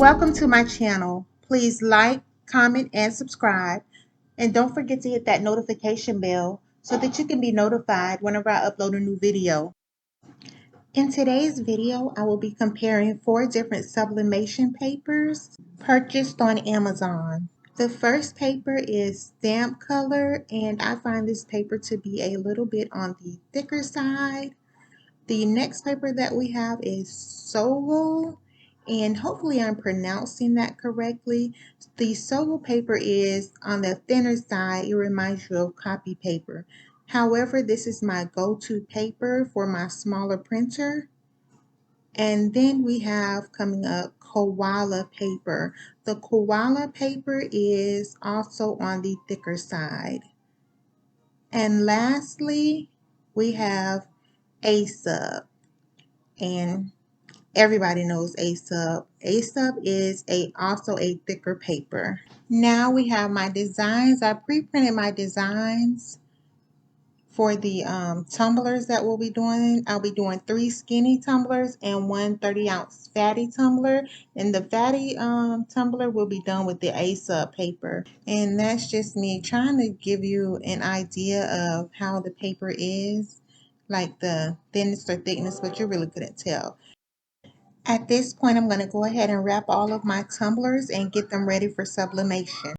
Welcome to my channel. Please like, comment, and subscribe. And don't forget to hit that notification bell so that you can be notified whenever I upload a new video. In today's video, I will be comparing 4 different sublimation papers purchased on Amazon. The first paper is stamp color, and I find this paper to be a little bit on the thicker side. The next paper that we have is Sogol, and hopefully I'm pronouncing that correctly. The Sogol paper is on the thinner side. It reminds you of copy paper. However, this is my go-to paper for my smaller printer. And then we have coming up koala paper. The koala paper is also on the thicker side. And lastly, we have A-Sub. And everybody knows A-Sub. A-Sub is also a thicker paper. Now we have my designs. I pre-printed my designs for the tumblers that we'll be doing. I'll be doing 3 skinny tumblers and 1 30-ounce fatty tumbler. And the fatty tumbler will be done with the A-Sub paper. And that's just me trying to give you an idea of how the paper is, like the thinness or thickness, but you really couldn't tell. At this point, I'm going to go ahead and wrap all of my tumblers and get them ready for sublimation.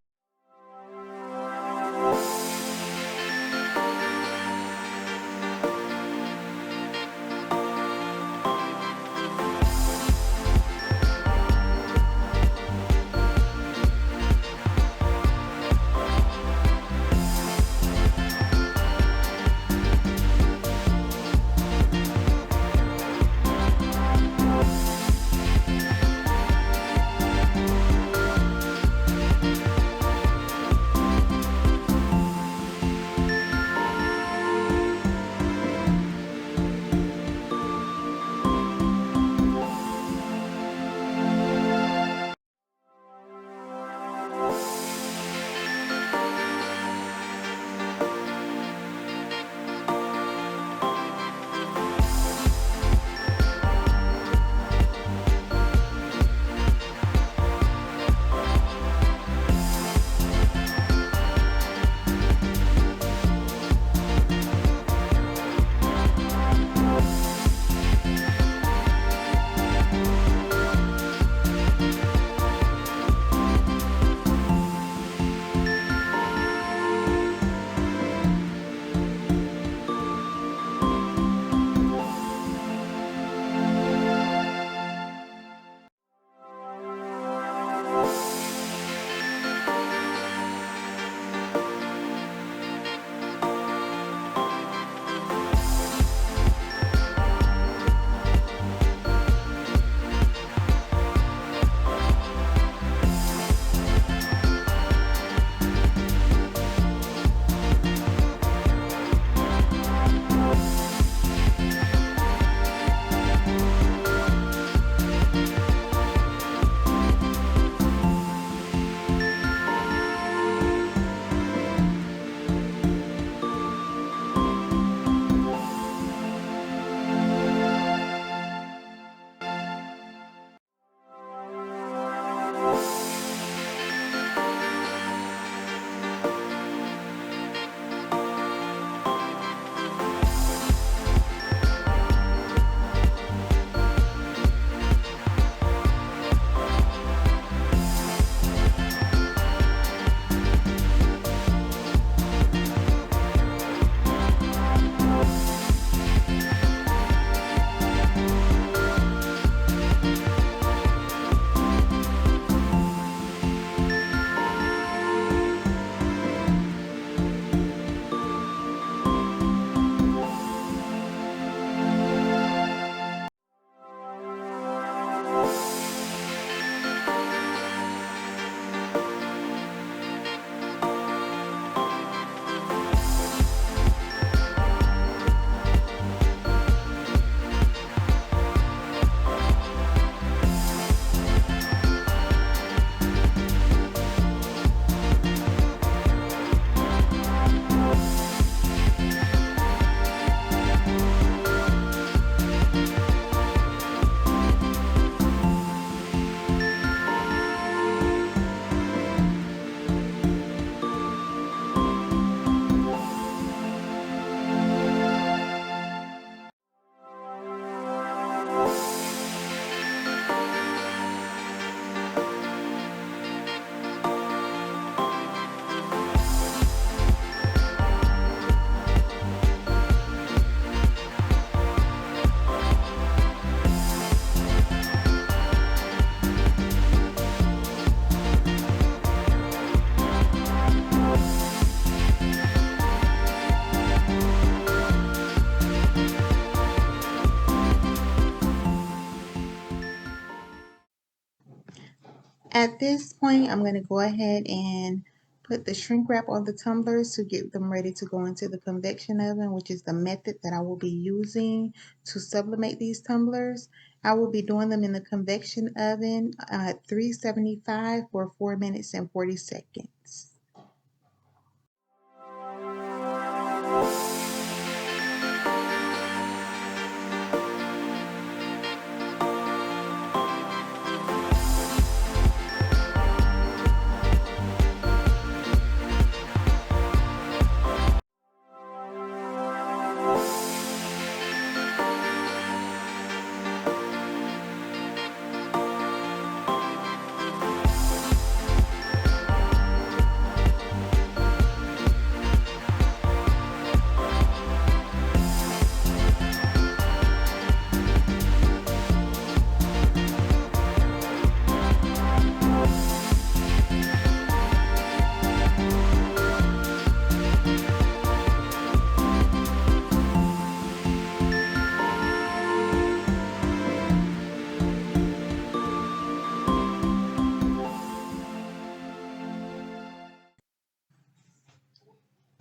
At this point, I'm going to go ahead and put the shrink wrap on the tumblers to get them ready to go into the convection oven, which is the method that I will be using to sublimate these tumblers. I will be doing them in the convection oven at 375 for 4 minutes and 40 seconds.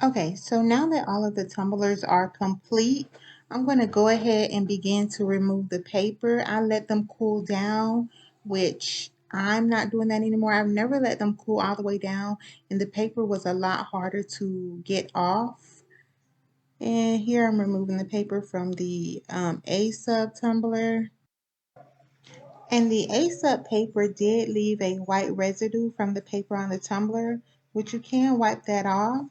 Okay, so now that all of the tumblers are complete, I'm going to go ahead and begin to remove the paper. I let them cool down, which I'm not doing that anymore. I've never let them cool all the way down, and the paper was a lot harder to get off. And here I'm removing the paper from the A-sub tumbler. And the A-sub paper did leave a white residue from the paper on the tumbler, which you can wipe that off.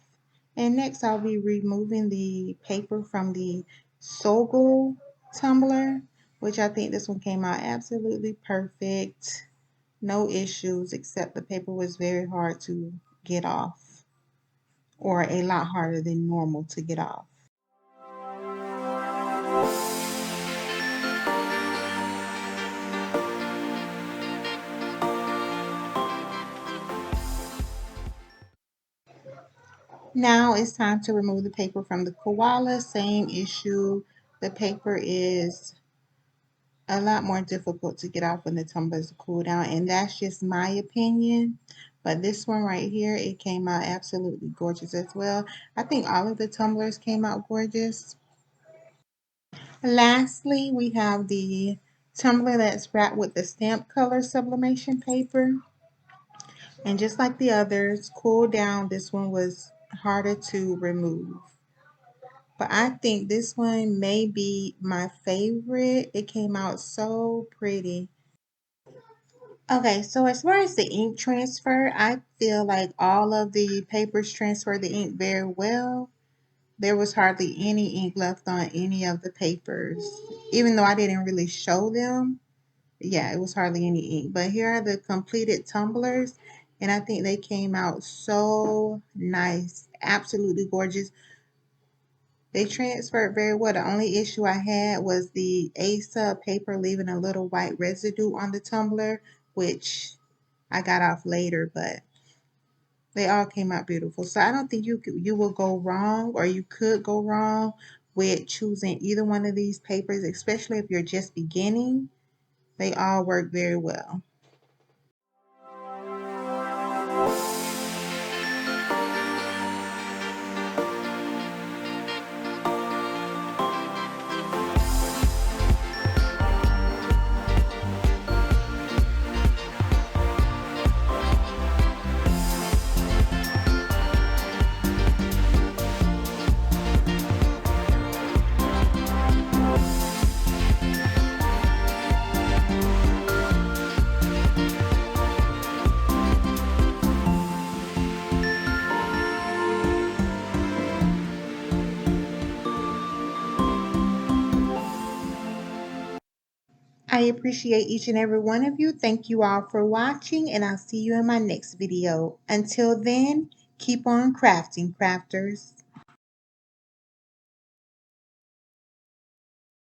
And next I'll be removing the paper from the Soggle tumbler, which I think this one came out absolutely perfect. No issues, except the paper was very hard to get off, or a lot harder than normal to get off. Now it's time to remove the paper from the koala. Same issue. The paper is a lot more difficult to get off when the tumblers cool down, and that's just my opinion. But this one right here, it came out absolutely gorgeous as well. I think all of the tumblers came out gorgeous. Lastly, we have the tumbler that's wrapped with the stamp color sublimation paper. And just like the others, cool down, this one was harder to remove. But I think this one may be my favorite. It came out so pretty. Okay, so as far as the ink transfer, I feel like all of the papers transferred the ink very well. There was hardly any ink left on any of the papers, even though I didn't really show them. Yeah, it was hardly any ink. But here are the completed tumblers, and I think they came out so nice, absolutely gorgeous. They transferred very well. The only issue I had was the A-sub paper leaving a little white residue on the tumbler, which I got off later, but they all came out beautiful. So I don't think you will go wrong, or you could go wrong with choosing either one of these papers, especially if you're just beginning. They all work very well. I appreciate each and every one of you. Thank you all for watching, and I'll see you in my next video. Until then, keep on crafting, crafters.